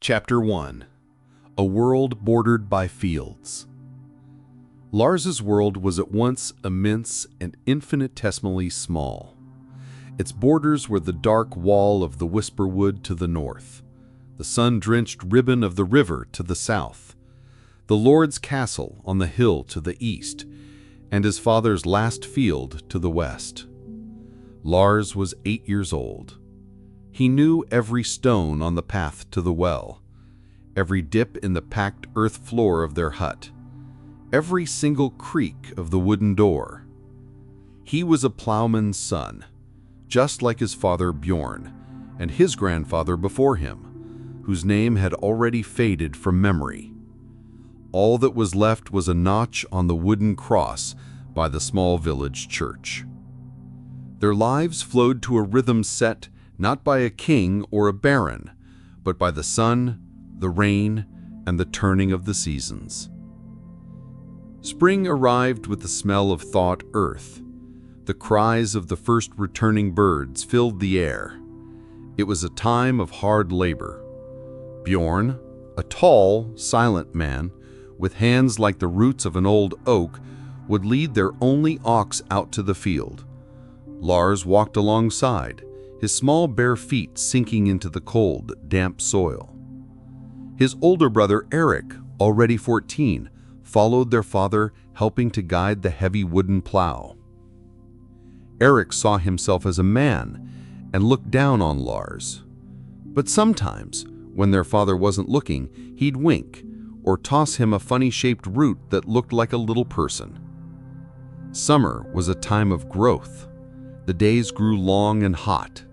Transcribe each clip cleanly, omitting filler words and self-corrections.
Chapter 1. A World Bordered by Fields. Lars's world was at once immense and infinitesimally small. Its borders were the dark wall of the Whisperwood to the north, the sun-drenched ribbon of the river to the south, the Lord's castle on the hill to the east, and his father's last field to the west. Lars was 8 years old. He knew every stone on the path to the well, every dip in the packed earth floor of their hut, every single creak of the wooden door. He was a plowman's son, just like his father Bjorn and his grandfather before him, whose name had already faded from memory. All that was left was a notch on the wooden cross by the small village church. Their lives flowed to a rhythm set not by a king or a baron, but by the sun, the rain, and the turning of the seasons. Spring arrived with the smell of thawed earth. The cries of the first returning birds filled the air. It was a time of hard labor. Bjorn, a tall, silent man, with hands like the roots of an old oak, would lead their only ox out to the field. Lars walked alongside, his small bare feet sinking into the cold, damp soil. His older brother Eric, already 14, followed their father, helping to guide the heavy wooden plow. Eric saw himself as a man and looked down on Lars. But sometimes, when their father wasn't looking, he'd wink or toss him a funny-shaped root that looked like a little person. Summer was a time of growth. The days grew long and hot.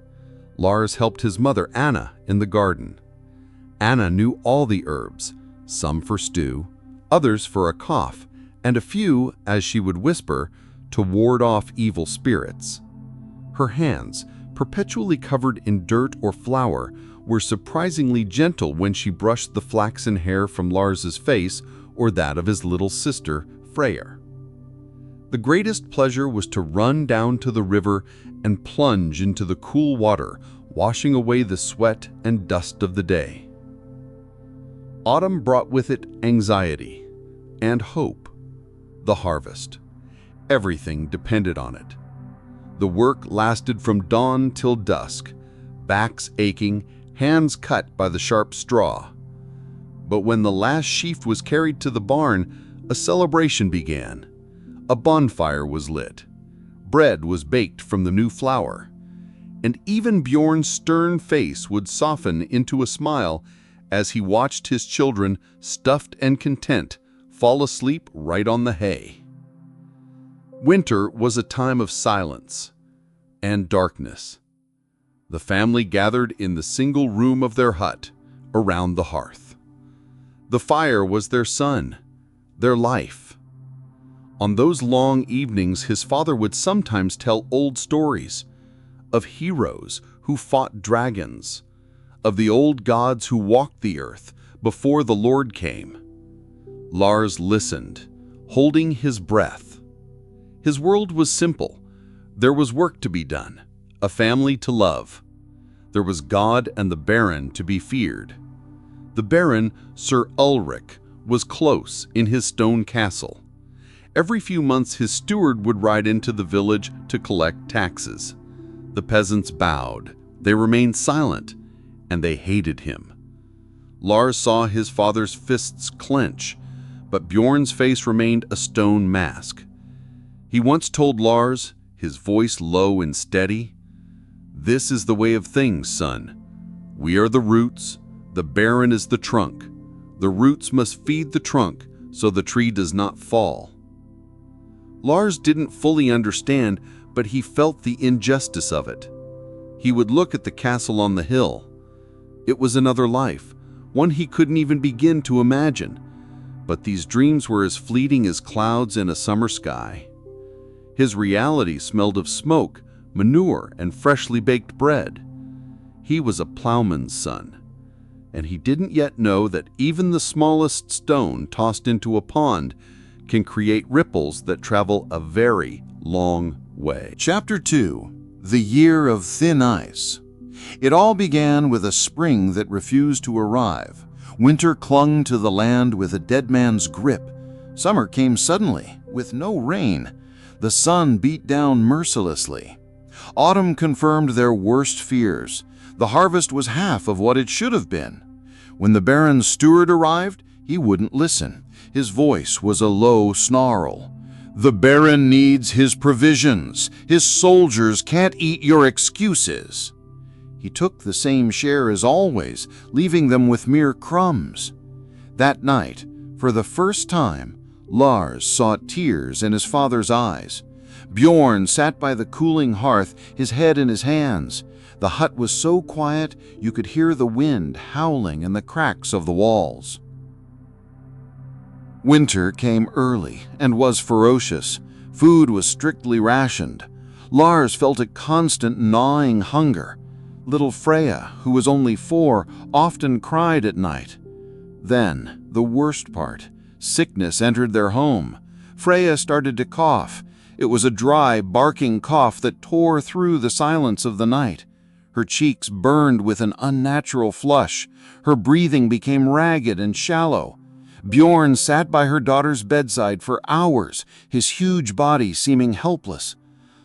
Lars helped his mother Anna in the garden. Anna knew all the herbs, some for stew, others for a cough, and a few, as she would whisper, to ward off evil spirits. Her hands, perpetually covered in dirt or flour, were surprisingly gentle when she brushed the flaxen hair from Lars's face or that of his little sister, Freya. The greatest pleasure was to run down to the river and plunge into the cool water, washing away the sweat and dust of the day. Autumn brought with it anxiety and hope. The harvest. Everything depended on it. The work lasted from dawn till dusk, backs aching, hands cut by the sharp straw. But when the last sheaf was carried to the barn, a celebration began. A bonfire was lit. Bread was baked from the new flour. And even Bjorn's stern face would soften into a smile as he watched his children, stuffed and content, fall asleep right on the hay. Winter was a time of silence and darkness. The family gathered in the single room of their hut, around the hearth. The fire was their sun, their life. On those long evenings, his father would sometimes tell old stories of heroes who fought dragons, of the old gods who walked the earth before the Lord came. Lars listened, holding his breath. His world was simple. There was work to be done, a family to love. There was God and the Baron to be feared. The Baron, Sir Ulrich, was close in his stone castle. Every few months his steward would ride into the village to collect taxes. The peasants bowed, they remained silent, and they hated him. Lars saw his father's fists clench, but Bjorn's face remained a stone mask. He once told Lars, his voice low and steady, "This is the way of things, son. We are the roots, the Baron is the trunk. The roots must feed the trunk so the tree does not fall." Lars didn't fully understand, but he felt the injustice of it. He would look at the castle on the hill. It was another life, one he couldn't even begin to imagine. But these dreams were as fleeting as clouds in a summer sky. His reality smelled of smoke, manure, and freshly baked bread. He was a plowman's son, and he didn't yet know that even the smallest stone tossed into a pond can create ripples that travel a very long way. Chapter 2. The Year of Thin Ice. It all began with a spring that refused to arrive. Winter clung to the land with a dead man's grip. Summer came suddenly, with no rain. The sun beat down mercilessly. Autumn confirmed their worst fears. The harvest was half of what it should have been. When the Baron's steward arrived, he wouldn't listen. His voice was a low snarl. "The Baron needs his provisions. His soldiers can't eat your excuses." He took the same share as always, leaving them with mere crumbs. That night, for the first time, Lars saw tears in his father's eyes. Bjorn sat by the cooling hearth, his head in his hands. The hut was so quiet you could hear the wind howling in the cracks of the walls. Winter came early and was ferocious. Food was strictly rationed. Lars felt a constant gnawing hunger. Little Freya, who was only 4, often cried at night. Then, the worst part, sickness entered their home. Freya started to cough. It was a dry, barking cough that tore through the silence of the night. Her cheeks burned with an unnatural flush. Her breathing became ragged and shallow. Bjorn sat by her daughter's bedside for hours, his huge body seeming helpless.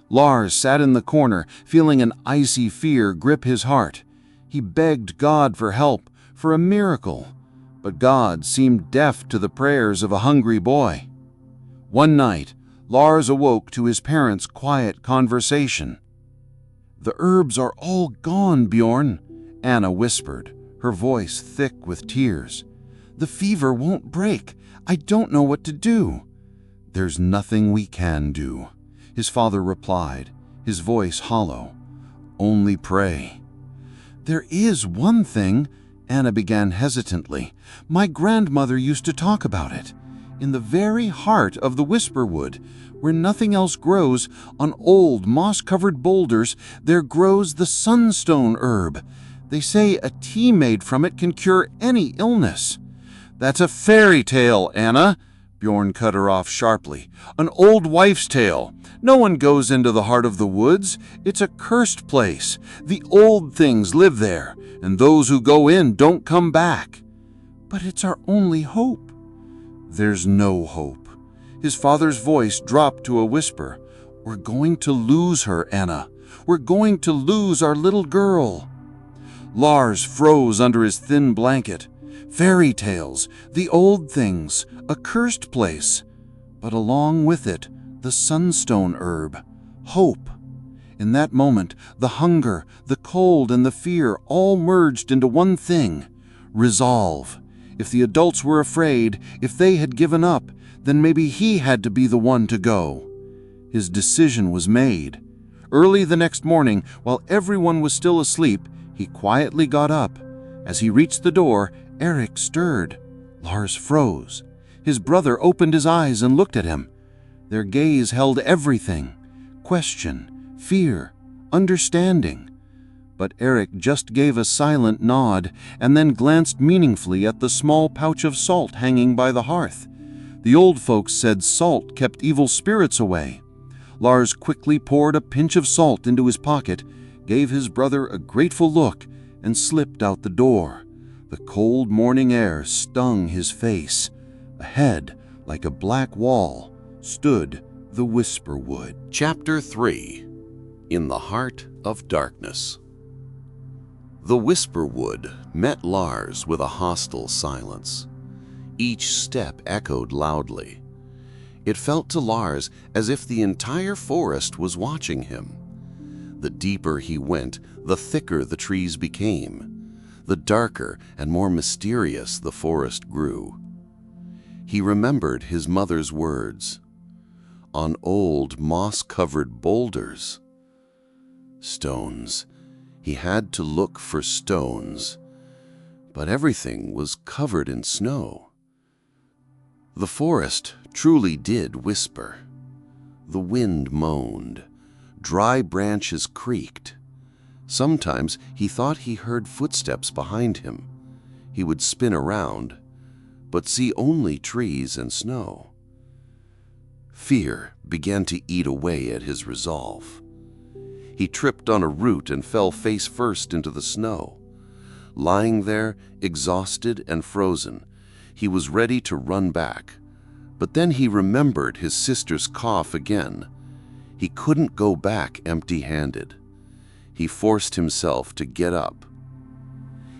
Lars sat in the corner, feeling an icy fear grip his heart. He begged God for help, for a miracle, but God seemed deaf to the prayers of a hungry boy. One night, Lars awoke to his parents' quiet conversation. "The herbs are all gone, Bjorn," Anna whispered, her voice thick with tears. "The fever won't break. I don't know what to do." "There's nothing we can do," his father replied, his voice hollow. "Only pray." "There is one thing," Anna began hesitantly. "My grandmother used to talk about it. In the very heart of the Whisper Wood, where nothing else grows, on old moss-covered boulders, there grows the sunstone herb. They say a tea made from it can cure any illness." "That's a fairy tale, Anna," Bjorn cut her off sharply. "An old wife's tale. No one goes into the heart of the woods. It's a cursed place. The old things live there, and those who go in don't come back." "But it's our only hope." "There's no hope." His father's voice dropped to a whisper. "We're going to lose her, Anna. We're going to lose our little girl." Lars froze under his thin blanket. Fairy tales, the old things, a cursed place. But along with it, the sunstone herb, hope. In that moment, the hunger, the cold, and the fear all merged into one thing: resolve. If the adults were afraid, if they had given up, then maybe he had to be the one to go. His decision was made. Early the next morning, while everyone was still asleep, he quietly got up. As he reached the door, Eric stirred. Lars froze. His brother opened his eyes and looked at him. Their gaze held everything: question, fear, understanding. But Eric just gave a silent nod and then glanced meaningfully at the small pouch of salt hanging by the hearth. The old folks said salt kept evil spirits away. Lars quickly poured a pinch of salt into his pocket, gave his brother a grateful look, and slipped out the door. The cold morning air stung his face. Ahead, like a black wall, stood the Whisper Wood. Chapter 3. In the Heart of Darkness. The Whisper Wood met Lars with a hostile silence. Each step echoed loudly. It felt to Lars as if the entire forest was watching him. The deeper he went, the thicker the trees became. The darker and more mysterious the forest grew. He remembered his mother's words. On old moss-covered boulders. Stones. He had to look for stones. But everything was covered in snow. The forest truly did whisper. The wind moaned. Dry branches creaked. Sometimes he thought he heard footsteps behind him. He would spin around, but see only trees and snow. Fear began to eat away at his resolve. He tripped on a root and fell face first into the snow. Lying there, exhausted and frozen, he was ready to run back. But then he remembered his sister's cough again. He couldn't go back empty-handed. He forced himself to get up.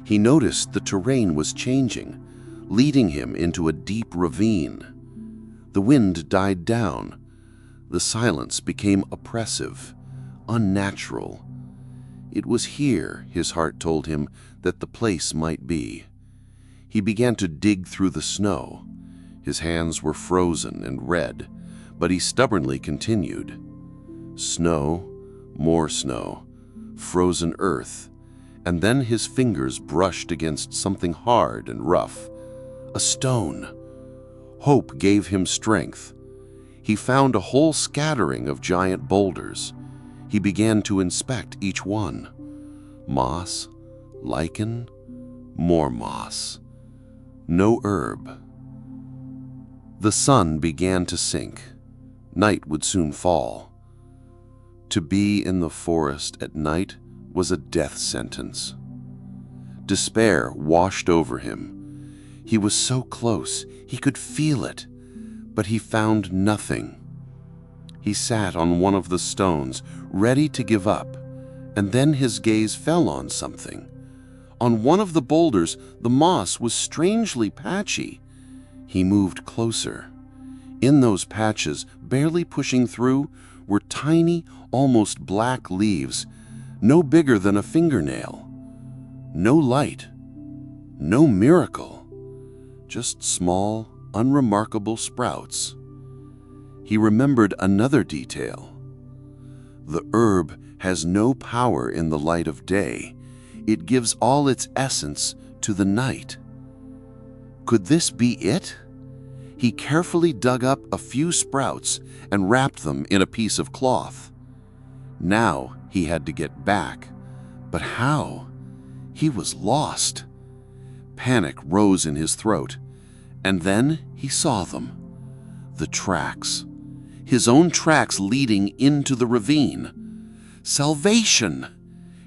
He noticed the terrain was changing, leading him into a deep ravine. The wind died down. The silence became oppressive, unnatural. It was here, his heart told him, that the place might be. He began to dig through the snow. His hands were frozen and red, but he stubbornly continued. Snow, more snow, frozen earth, and then his fingers brushed against something hard and rough. A stone. Hope gave him strength. He found a whole scattering of giant boulders. He began to inspect each one. Moss, lichen, more moss. No herb. The sun began to sink. Night would soon fall. To be in the forest at night was a death sentence. Despair washed over him. He was so close, he could feel it, but he found nothing. He sat on one of the stones, ready to give up, and then his gaze fell on something. On one of the boulders, the moss was strangely patchy. He moved closer. In those patches, barely pushing through, were tiny, almost black leaves, no bigger than a fingernail. No light, no miracle, just small, unremarkable sprouts. He remembered another detail. The herb has no power in the light of day. It gives all its essence to the night. Could this be it? He carefully dug up a few sprouts and wrapped them in a piece of cloth. Now he had to get back. But how? He was lost. Panic rose in his throat. And then he saw them. The tracks. His own tracks leading into the ravine. Salvation!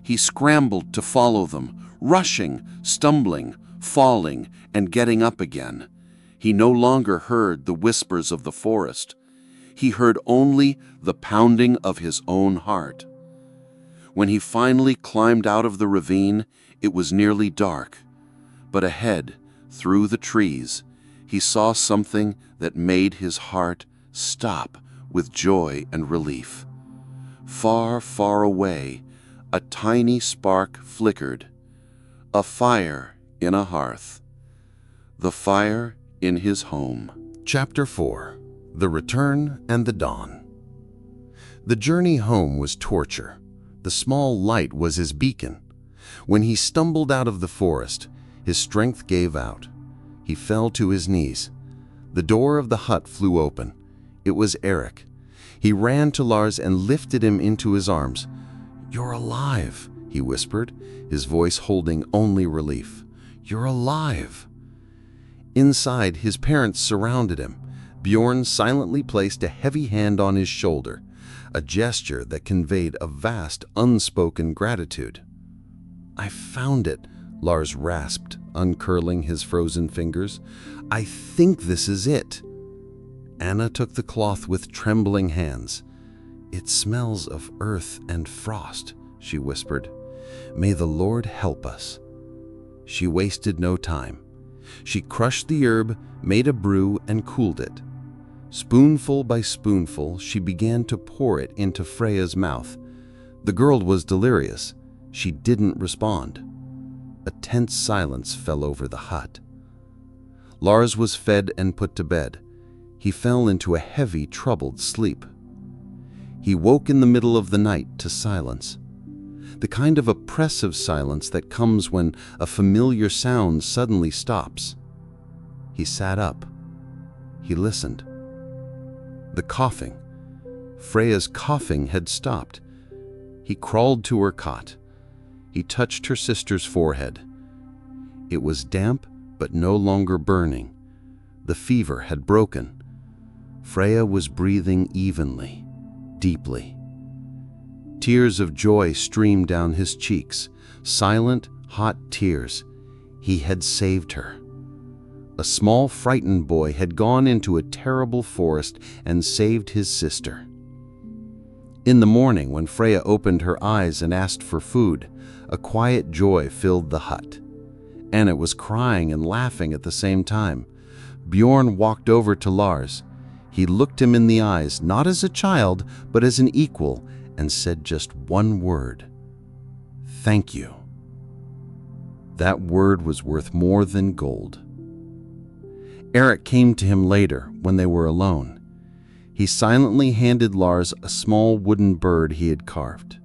He scrambled to follow them, rushing, stumbling, falling, and getting up again. He no longer heard the whispers of the forest. He heard only the pounding of his own heart. When he finally climbed out of the ravine, it was nearly dark. But ahead, through the trees, he saw something that made his heart stop with joy and relief. Far, far away, a tiny spark flickered. A fire in a hearth. The fire in his home. Chapter 4. The Return and the Dawn. The journey home was torture. The small light was his beacon. When he stumbled out of the forest, his strength gave out. He fell to his knees. The door of the hut flew open. It was Eric. He ran to Lars and lifted him into his arms. "You're alive," he whispered, his voice holding only relief. "You're alive." Inside, his parents surrounded him. Bjorn silently placed a heavy hand on his shoulder, a gesture that conveyed a vast, unspoken gratitude. "I found it," Lars rasped, uncurling his frozen fingers. "I think this is it." Anna took the cloth with trembling hands. "It smells of earth and frost," she whispered. "May the Lord help us." She wasted no time. She crushed the herb, made a brew, and cooled it. Spoonful by spoonful, she began to pour it into Freya's mouth. The girl was delirious. She didn't respond. A tense silence fell over the hut. Lars was fed and put to bed. He fell into a heavy, troubled sleep. He woke in the middle of the night to silence. The kind of oppressive silence that comes when a familiar sound suddenly stops. He sat up. He listened. The coughing. Freya's coughing had stopped. He crawled to her cot. He touched her sister's forehead. It was damp, but no longer burning. The fever had broken. Freya was breathing evenly, deeply. Tears of joy streamed down his cheeks, silent, hot tears. He had saved her. A small, frightened boy had gone into a terrible forest and saved his sister. In the morning, when Freya opened her eyes and asked for food, a quiet joy filled the hut. Anna was crying and laughing at the same time. Bjorn walked over to Lars. He looked him in the eyes, not as a child, but as an equal, and said just one word: "Thank you." That word was worth more than gold. Eric came to him later when they were alone. He silently handed Lars a small wooden bird he had carved.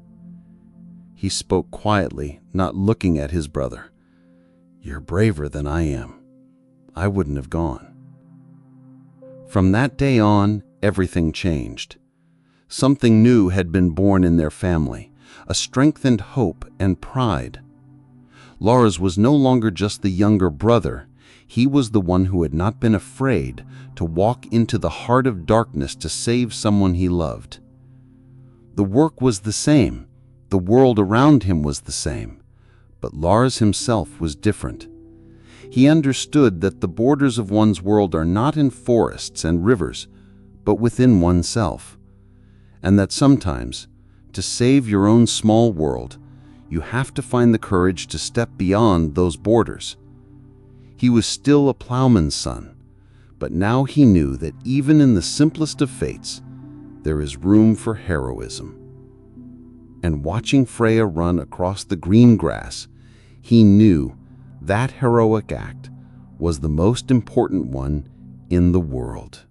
He spoke quietly, not looking at his brother. "You're braver than I am. I wouldn't have gone." From that day on, everything changed. Something new had been born in their family, a strengthened hope and pride. Lars was no longer just the younger brother. He was the one who had not been afraid to walk into the heart of darkness to save someone he loved. The work was the same, the world around him was the same, but Lars himself was different. He understood that the borders of one's world are not in forests and rivers, but within oneself, and that sometimes, to save your own small world, you have to find the courage to step beyond those borders. He was still a plowman's son, but now he knew that even in the simplest of fates, there is room for heroism. And watching Freya run across the green grass, he knew that heroic act was the most important one in the world.